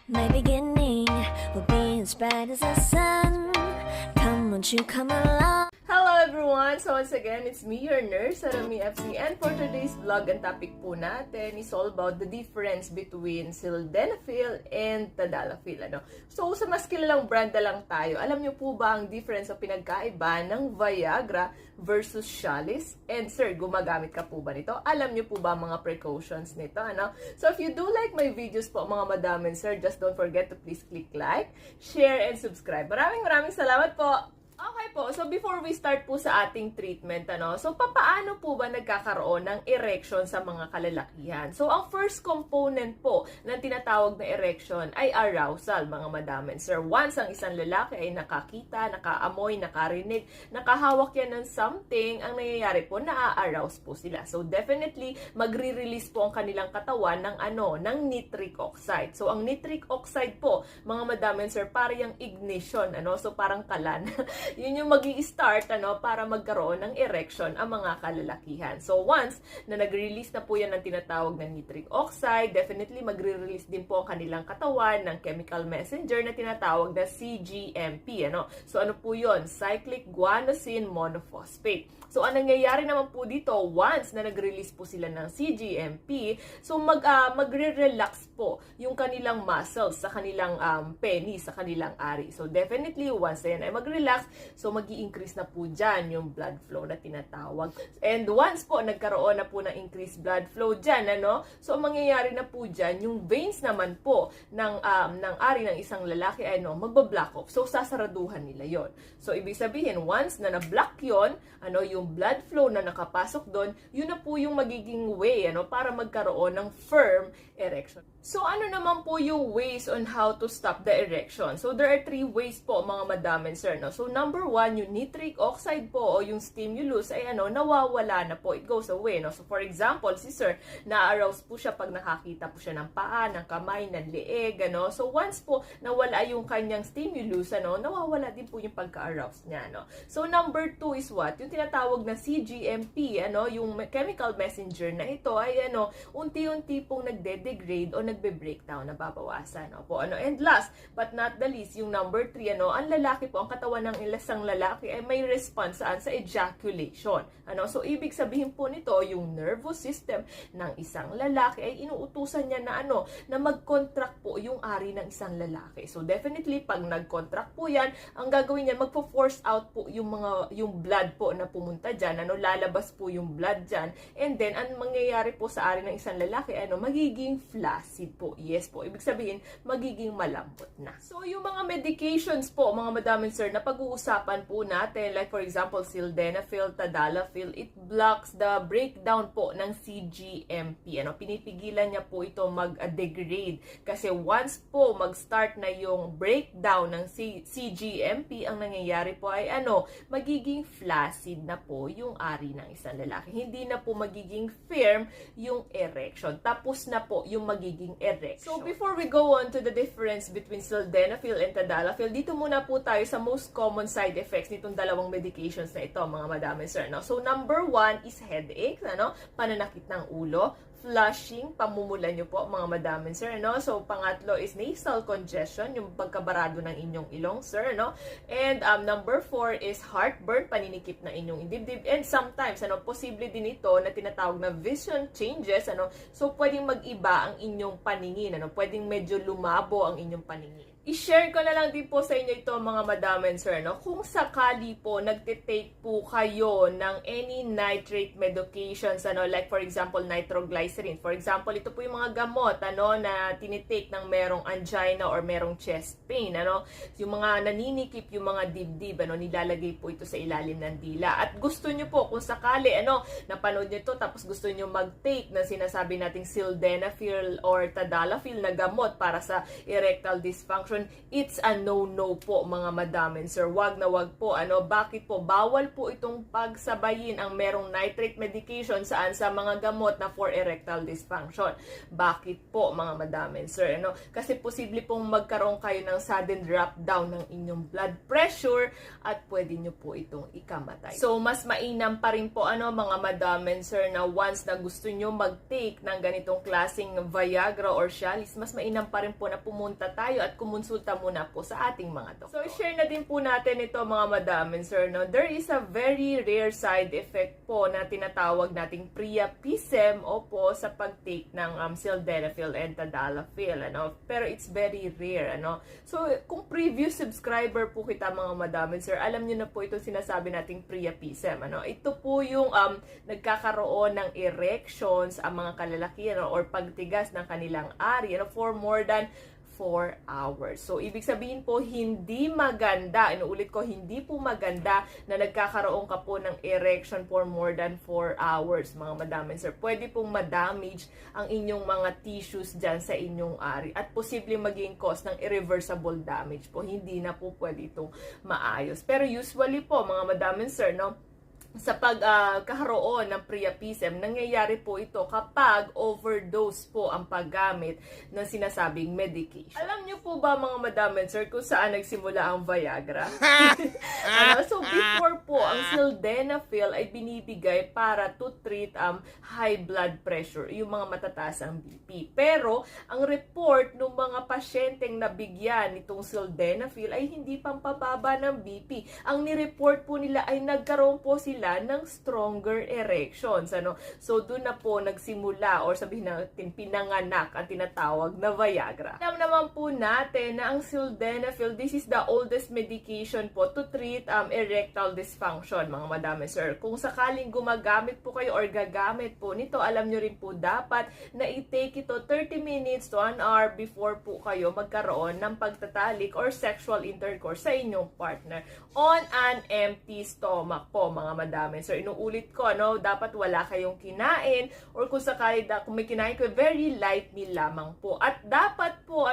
My beginning will be as bright as the sun. Come, won't you come along? Hello everyone! So once again, it's me, your nurse, Sarami FC. And for today's vlog, ang topic po natin is all about the difference between sildenafil and tadalafil. So sa mas kilalang brand na lang tayo, alam niyo po ba ang difference o pinagkaiba ng Viagra versus Cialis? And sir, gumagamit ka po ba nito? Alam niyo po ba mga precautions nito? So if you do like my videos po mga madam and sir, just don't forget to please click like, share, and subscribe. Maraming salamat po! Okay po, so before we start po sa ating treatment, so papaano po ba nagkakaroon ng erection sa mga kalalakihan? So ang first component po ng tinatawag na erection ay arousal, mga madam and sir. Once ang isang lalaki ay nakakita, nakaamoy, nakarinig, nakahawak yan ng something, ang nangyayari po, na-arouse po sila. So definitely, magre-release po ang kanilang katawan ng nitric oxide. So ang nitric oxide po, mga madam and sir, para yung ignition, so parang kalan. Yun yung magi-start para magkaroon ng erection ang mga kalalakihan. So once na nag-release na po yan ng tinatawag na nitric oxide, definitely magre-release din po ang kanilang katawan ng chemical messenger na tinatawag na CGMP. So ano po yun? Cyclic guanosine monophosphate. So ang nangyayari naman po dito, once na nag-release po sila ng CGMP, so magre-relax po yung kanilang muscles sa kanilang penis, sa kanilang ari. So definitely, once na yan ay mag-relax, so mag-i-increase na po dyan yung blood flow na tinatawag. And once po nagkaroon na po ng increased blood flow dyan, so mangyayari na po dyan, yung veins naman po ng ari ng isang lalaki ay magba-block off. So sasaraduhan nila yon. So ibig sabihin, once na na-block yon, yung blood flow na nakapasok doon, yun na po yung magiging way para magkaroon ng firm erection. So ano naman po yung ways on how to stop the erection? So there are 3 ways po, mga madam and sir. So number 1, yung nitric oxide po o yung stimulus ay nawawala na po. It goes away. So for example, si sir, na-arouse po siya pag nakakita po siya ng paa, ng kamay, ng leeg. So once po nawala yung kanyang stimulus, nawawala din po yung pagka-arouse niya. So number 2 is what? Yung tinatawag na CGMP, yung chemical messenger na ito ay unti-unti pong nagde-degrade o nagbe-breakdown, nababawasan po. And last but not the least, yung number 3, ang lalaki po, ang katawan ng isang lalaki ay may response sa ejaculation. So ibig sabihin po nito, yung nervous system ng isang lalaki ay inuutusan niya na mag-contract po yung ari ng isang lalaki. So definitely, pag nag-contract po yan, ang gagawin niya, magpo-force out po yung blood po na pumunta dyan, lalabas po yung blood dyan, and then ang mangyayari po sa ari ng isang lalaki, magiging flaccid po. Yes po, ibig sabihin, magiging malambot na. So yung mga medications po, mga madam and sir, na pag-uusapan po natin, like for example, sildenafil, tadalafil, it blocks the breakdown po ng CGMP. Pinipigilan niya po ito mag-degrade. Kasi once po mag-start na yung breakdown ng CGMP, ang nangyayari po ay magiging flaccid na po yung ari ng isang lalaki. Hindi na po magiging firm yung erection. Tapos na po yung magiging erection. So before we go on to the difference between sildenafil and tadalafil, dito muna po tayo sa most common side effects nitong dalawang medications na ito, mga madam and sir. So number 1 is headache, pananakit ng ulo, flushing, pamumula nyo po, mga madam and sir, So, pangatlo is nasal congestion, yung pagkabarado ng inyong ilong, sir, And number 4 is heartburn, paninikip na inyong dibdib. And sometimes, posible din ito na tinatawag na vision changes, So, pwedeng mag-iba ang inyong paningin, Pwedeng medyo lumabo ang inyong paningin. I-share ko na lang din po sa inyo ito, mga madam and sir, Kung sakali po nagtitake po kayo ng any nitrate medications, like for example, nitroglycerin. For example, ito po yung mga gamot, na tinitake ng merong angina or merong chest pain, Yung mga naninikip, yung mga dibdib, nilalagay po ito sa ilalim ng dila. At gusto nyo po, kung sakali, napanood nyo ito, tapos gusto nyo mag-take ng sinasabi nating sildenafil or tadalafil na gamot para sa erectile dysfunction, it's a no-no po, mga madam and sir. Wag na wag po. Bakit po? Bawal po itong pagsabayin ang merong nitrate medication sa mga gamot na for erectile erectile dysfunction. Bakit po mga madam and sir? Ano? Kasi posible pong magkaroon kayo ng sudden drop down ng inyong blood pressure at pwede nyo po itong ikamatay. So mas mainam pa rin po mga madam and sir na once na gusto nyo mag-take ng ganitong klaseng Viagra or Cialis, mas mainam pa rin po na pumunta tayo at kumonsulta muna po sa ating mga doktor. So share na din po natin ito mga madam and sir. No? There is a very rare side effect po na tinatawag nating priapism o po sa pag-take ng sildenafil and tadalafil. Pero it's very rare. So kung previous subscriber po kita mga madam and sir, alam nyo na po itong sinasabi nating priapism. Ito po yung nagkakaroon ng erections ang mga kalalakihan or pagtigas ng kanilang ari for more than 4 hours. So, ibig sabihin po, hindi maganda, inuulit ko, hindi po maganda na nagkakaroon ka po ng erection for more than 4 hours, mga madam and sir. Pwede pong madamage ang inyong mga tissues dyan sa inyong ari at posibleng maging cause ng irreversible damage po. Hindi na po pwede itong maayos. Pero usually po, mga madam and sir, sa pagkakaroon ng priapism, nangyayari po ito kapag overdose po ang paggamit ng sinasabing medication. Alam niyo po ba mga madam and sir kung saan nagsimula ang Viagra? So before po, ang sildenafil ay binibigay para to treat high blood pressure, yung mga matataas ang BP. Pero ang report ng mga pasyenteng nabigyan nitong sildenafil ay hindi pampababa ng BP. Ang nireport po nila ay nagkaroon po sila ng stronger erections. So, doon na po nagsimula or sabihin natin pinanganak ang tinatawag na Viagra. Alam naman po natin na ang sildenafil, this is the oldest medication po to treat erectile dysfunction, mga madam and sir. Kung sakaling gumagamit po kayo or gagamit po nito, alam nyo rin po dapat na i-take ito 30 minutes to 1 hour before po kayo magkaroon ng pagtatalik or sexual intercourse sa inyong partner on an empty stomach po, mga madam and sir. Inuulit ko, dapat wala kayong kinain or kung sakali kung may kinain ko, very light meal lamang po. At dapat po,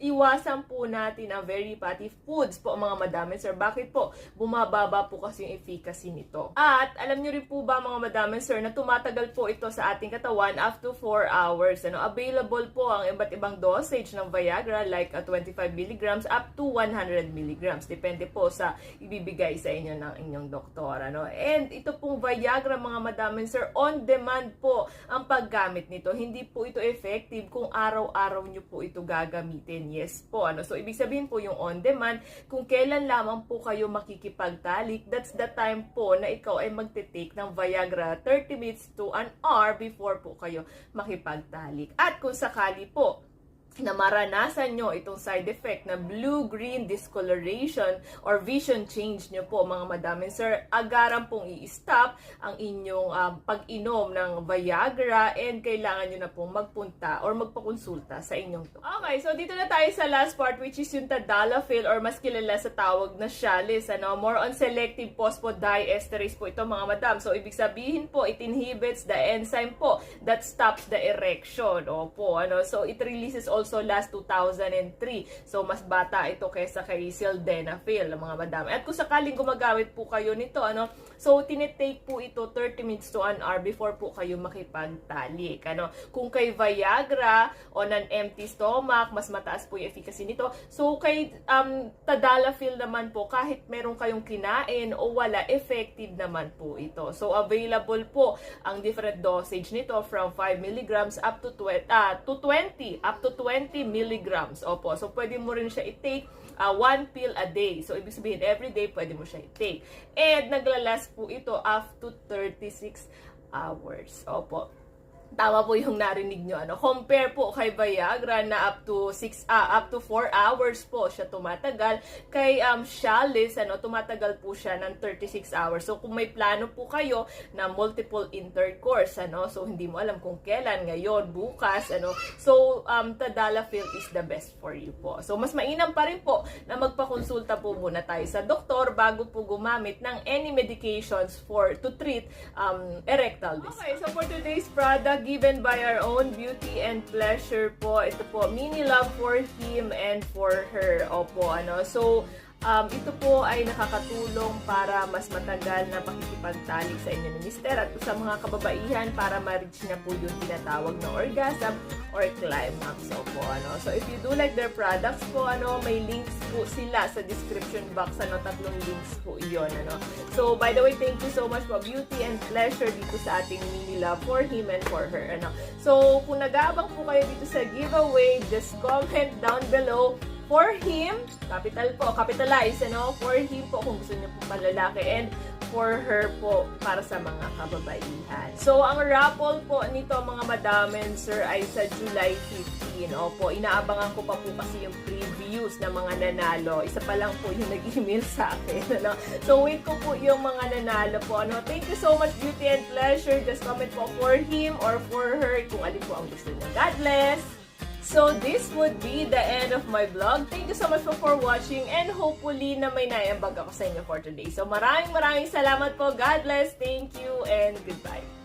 iwasan po natin ang very fatty foods po, mga madam and sir. Bakit po? Bumababa po kasi yung efficacy nito. At alam nyo rin po ba, mga madam and sir, na tumatagal po ito sa ating katawan up to 4 hours. Available po ang iba't ibang dosage ng Viagra like 25 mg up to 100 mg. Depende po sa ibibigay sa inyo ng inyong doktor. And ito pong Viagra, mga madam and sir, on demand po ang paggamit nito. Hindi po ito effective kung araw-araw nyo po ito gagamitin. Yes po. So, ibig sabihin po yung on demand, kung kailan lamang po kayo makikipagtalik, that's the time po na ikaw ay magte-take ng Viagra 30 minutes to an hour before po kayo makipagtalik. At kung sakali po na maranasan nyo itong side effect na blue-green discoloration or vision change nyo po, mga madam and sir, agaran pong i-stop ang inyong pag-inom ng Viagra and kailangan nyo na pong magpunta or magpakonsulta sa inyong doktor. Okay, so dito na tayo sa last part, which is yung tadalafil or mas kilala sa tawag na Cialis. More on selective phosphodiesterase po ito, mga madam. So ibig sabihin po, it inhibits the enzyme po that stops the erection. So it releases also last 2003. So, mas bata ito kaysa kay sildenafil, mga madam. At kung sakaling gumagamit po kayo nito, so, tinitake po ito 30 minutes to an hour before po kayo makipagtalik. Kung kay Viagra, on an empty stomach, mas mataas po yung efficacy nito. So, kay tadalafil naman po, kahit meron kayong kinain o wala, effective naman po ito. So, available po ang different dosage nito from 5 mg up to 20 milligrams. Opo. So, pwede mo rin siya i-take 1 pill a day. So, ibig sabihin, every day, pwede mo siya i-take. And, naglalast po ito up to 36 hours. Opo. Tama po yung narinig nyo. Compare po kay Viagra na up to 4 hours po siya tumatagal. Kay Cialis, tumatagal po siya ng 36 hours. So, kung may plano po kayo na multiple intercourse, so hindi mo alam kung kailan, ngayon, bukas, so, tadalafil is the best for you po. So, mas mainam pa rin po na magpakonsulta po muna tayo sa doktor bago po gumamit ng any medications to treat erectile dysfunction. Okay, so for today's product, given by our own beauty and pleasure po. Ito po, mini love for him and for her. Opo, So, Ito po ay nakakatulong para mas matagal na pakikipagtalik sa inyo ni Mister at sa mga kababaihan para ma-reach na po yung tinatawag na orgasm or climax. So if you do like their products po, may links po sila sa description box, 3 links po iyon. So by the way, thank you so much po, Beauty and Pleasure, dito sa ating mini love for him and for her. So kung nag-aabang po kayo dito sa giveaway, just comment down below for him, capital po, capitalize, for him po kung gusto niyo po panlalaki, and for her po para sa mga kababaihan. So, ang raffle po nito, mga madam and sir, ay sa July 15. Opo, inaabangan ko pa po kasi yung previews ng mga nanalo. Isa pa lang po yung nag-email sa akin. So, wait ko po yung mga nanalo po. Thank you so much, Beauty and Pleasure. Just comment po for him or for her kung alin po ang gusto niya. God bless! So, this would be the end of my vlog. Thank you so much for watching, and hopefully na may naiambag ako sa inyo for today. So, maraming salamat po. God bless. Thank you and goodbye.